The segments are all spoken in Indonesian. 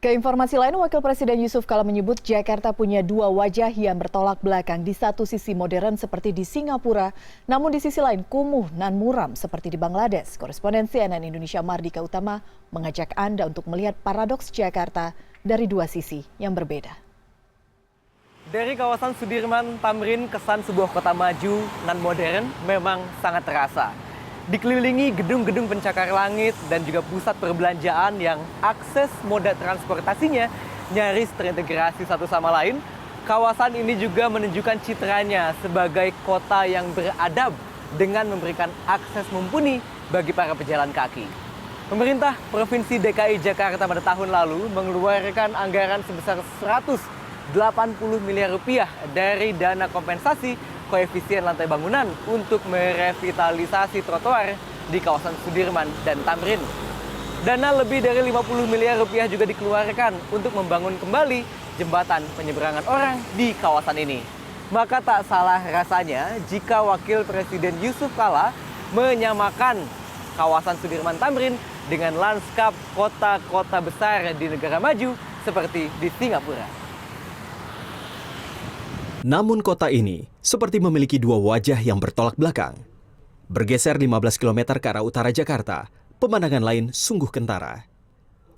Keinformasi lain, Wakil Presiden Yusuf Kala menyebut Jakarta punya dua wajah yang bertolak belakang. Di satu sisi modern seperti di Singapura, namun di sisi lain kumuh dan muram seperti di Bangladesh. Korespondensi CNN Indonesia Mardika Utama mengajak Anda untuk melihat paradoks Jakarta dari dua sisi yang berbeda. Dari kawasan Sudirman, Tamrin, kesan sebuah kota maju dan modern memang sangat terasa. Dikelilingi gedung-gedung pencakar langit dan juga pusat perbelanjaan yang akses moda transportasinya nyaris terintegrasi satu sama lain, kawasan ini juga menunjukkan citranya sebagai kota yang beradab dengan memberikan akses mumpuni bagi para pejalan kaki. Pemerintah Provinsi DKI Jakarta pada tahun lalu mengeluarkan anggaran sebesar 180 miliar rupiah dari dana kompensasi koefisien lantai bangunan untuk merevitalisasi trotoar di kawasan Sudirman dan Tamrin. Dana lebih dari 50 miliar rupiah juga dikeluarkan untuk membangun kembali jembatan penyeberangan orang di kawasan ini. Maka tak salah rasanya jika Wakil Presiden Yusuf Kala menyamakan kawasan Sudirman Tamrin dengan lanskap kota-kota besar di negara maju seperti di Singapura. Namun kota ini seperti memiliki dua wajah yang bertolak belakang. Bergeser 15 km ke arah utara Jakarta, pemandangan lain sungguh kentara.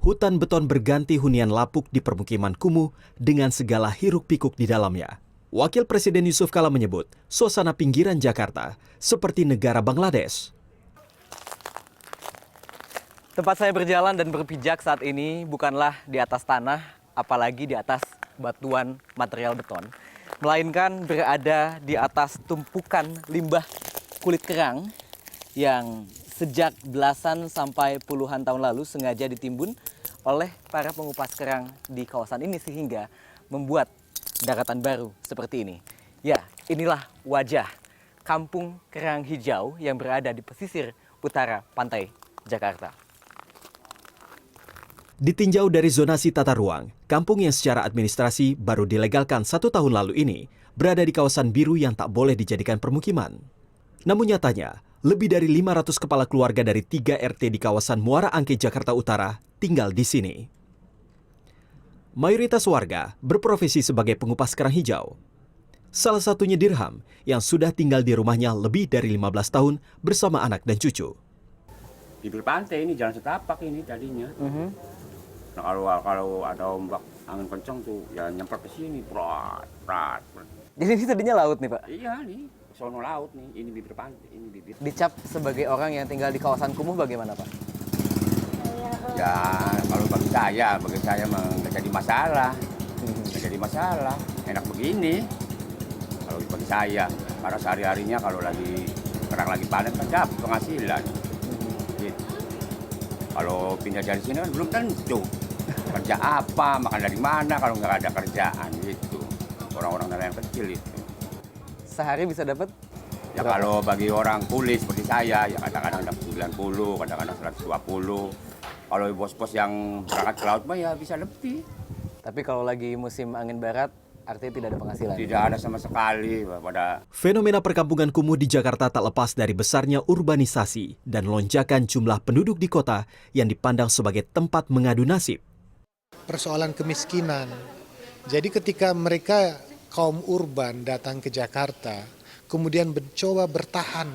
Hutan beton berganti hunian lapuk di permukiman kumuh dengan segala hiruk-pikuk di dalamnya. Wakil Presiden Yusuf Kala menyebut suasana pinggiran Jakarta seperti negara Bangladesh. Tempat saya berjalan dan berpijak saat ini bukanlah di atas tanah, apalagi di atas batuan material beton, melainkan berada di atas tumpukan limbah kulit kerang yang sejak belasan sampai puluhan tahun lalu sengaja ditimbun oleh para pengupas kerang di kawasan ini sehingga membuat daratan baru seperti ini. Ya, inilah wajah kampung kerang hijau yang berada di pesisir utara pantai Jakarta. Ditinjau dari zonasi tata ruang, kampung yang secara administrasi baru dilegalkan 1 tahun lalu ini berada di kawasan biru yang tak boleh dijadikan permukiman. Namun nyatanya, lebih dari 500 kepala keluarga dari 3 RT di kawasan Muara Angke, Jakarta Utara tinggal di sini. Mayoritas warga berprofesi sebagai pengupas kerang hijau. Salah satunya Dirham yang sudah tinggal di rumahnya lebih dari 15 tahun bersama anak dan cucu. Bibir pantai ini jalan setapak ini tadinya. Nah, kalau ada ombak angin kencang tuh ya nyemprot ke sini, prat. Jadi ini tadinya laut nih, Pak? Iya nih, sono laut nih, ini bibir pantai, ini bibir. Dicap sebagai orang yang tinggal di kawasan kumuh bagaimana, Pak? Ya kalau bagi saya mah nggak jadi masalah, nggak jadi masalah, enak begini. Kalau bagi saya, karena sehari-harinya kalau lagi kerang lagi panen kan dapat penghasilan. Gitu. Kalau pindah dari sini kan belum tentu. Kerja apa, makan dari mana kalau nggak ada kerjaan gitu. Orang-orang nelayan kecil itu. Sehari bisa dapat? Ya berapa? Kalau bagi orang kulit seperti saya, ya kadang-kadang dapat 90, kadang-kadang 120. Kalau bos-bos yang berangkat ke laut mah ya bisa lebih. Tapi kalau lagi musim angin barat, artinya tidak ada penghasilan? Tidak ada sama sekali. Fenomena perkampungan kumuh di Jakarta tak lepas dari besarnya urbanisasi dan lonjakan jumlah penduduk di kota yang dipandang sebagai tempat mengadu nasib. Persoalan kemiskinan. Jadi ketika mereka kaum urban datang ke Jakarta, kemudian mencoba bertahan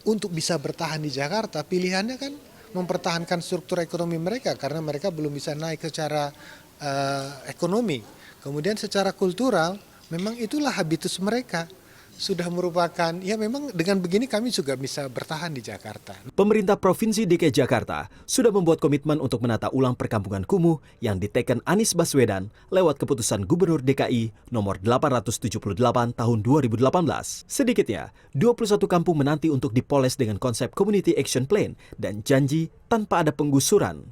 untuk bisa bertahan di Jakarta, pilihannya kan mempertahankan struktur ekonomi mereka karena mereka belum bisa naik secara ekonomi. Kemudian secara kultural, memang itulah habitus mereka. Sudah merupakan, ya memang dengan begini kami juga bisa bertahan di Jakarta. Pemerintah Provinsi DKI Jakarta sudah membuat komitmen untuk menata ulang perkampungan kumuh yang diteken Anies Baswedan lewat keputusan Gubernur DKI nomor 878 tahun 2018. Sedikitnya, 21 kampung menanti untuk dipoles dengan konsep Community Action Plan dan janji tanpa ada penggusuran.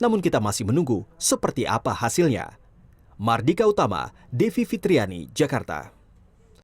Namun kita masih menunggu seperti apa hasilnya. Mardika Utama, Devi Fitriani, Jakarta.